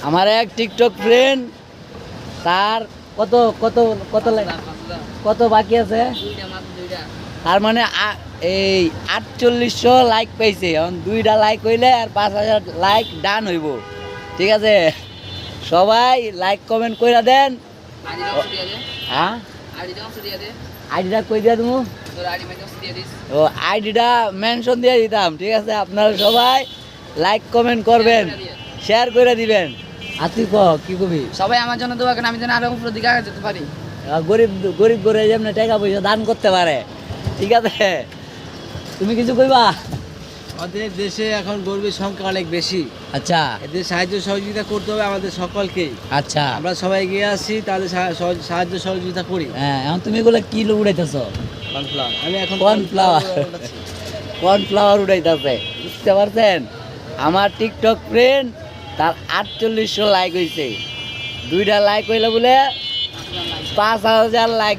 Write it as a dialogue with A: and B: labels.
A: আমার এক TikTok friend, তার কত কত কত কত বাকি আছে, তার মানে এই 4800 লাইক পাইছে। এখন 2টা লাইক হইলে আর 5000 লাইক ডান হইব। ঠিক আছে, সবাই লাইক কমেন্ট কইরা দেন। হ্যাঁ, আইডিটা কই দিয়া তুমি? ও আইডিটা মেনশন দিয়ে দিতাম। ঠিক আছে, আপনারা সবাই লাইক কমেন্ট করবেন, শেয়ার করে দিবেন। আর তুই কি কবি?
B: সবাই আমার জন্য দোয়া করেন, আমি যেন আরো উপরের দিকে আগে যেতে পারি।
A: গরিব গরিব করে যেমন টাকা পয়সা দান করতে পারে। ঠিক আছে, তুমি কিছু কইবা?
C: আমাদের দেশে এখন গরিবের সংখ্যা অনেক বেশি।
A: আচ্ছা,
C: এদের সাহায্য সহযোগিতা করতে হবে আমাদের সকলকেই।
A: আচ্ছা,
C: আমরা সবাই এগিয়ে আসি, তাদের সাহায্য সহযোগিতা করি।
A: হ্যাঁ, এখন তুমি এগুলো কি উড়াইতেছো?
C: কর্নফ্লাওয়ার। আমি এখন
A: কর্নফ্লাওয়ার উড়াইতেছে, বুঝতে পারছেন? আমার টিকটক ফ্রেন্ড, তার 4800 লাইক হয়েছে। 2টা লাইক হইলে বলে 5000 লাইক।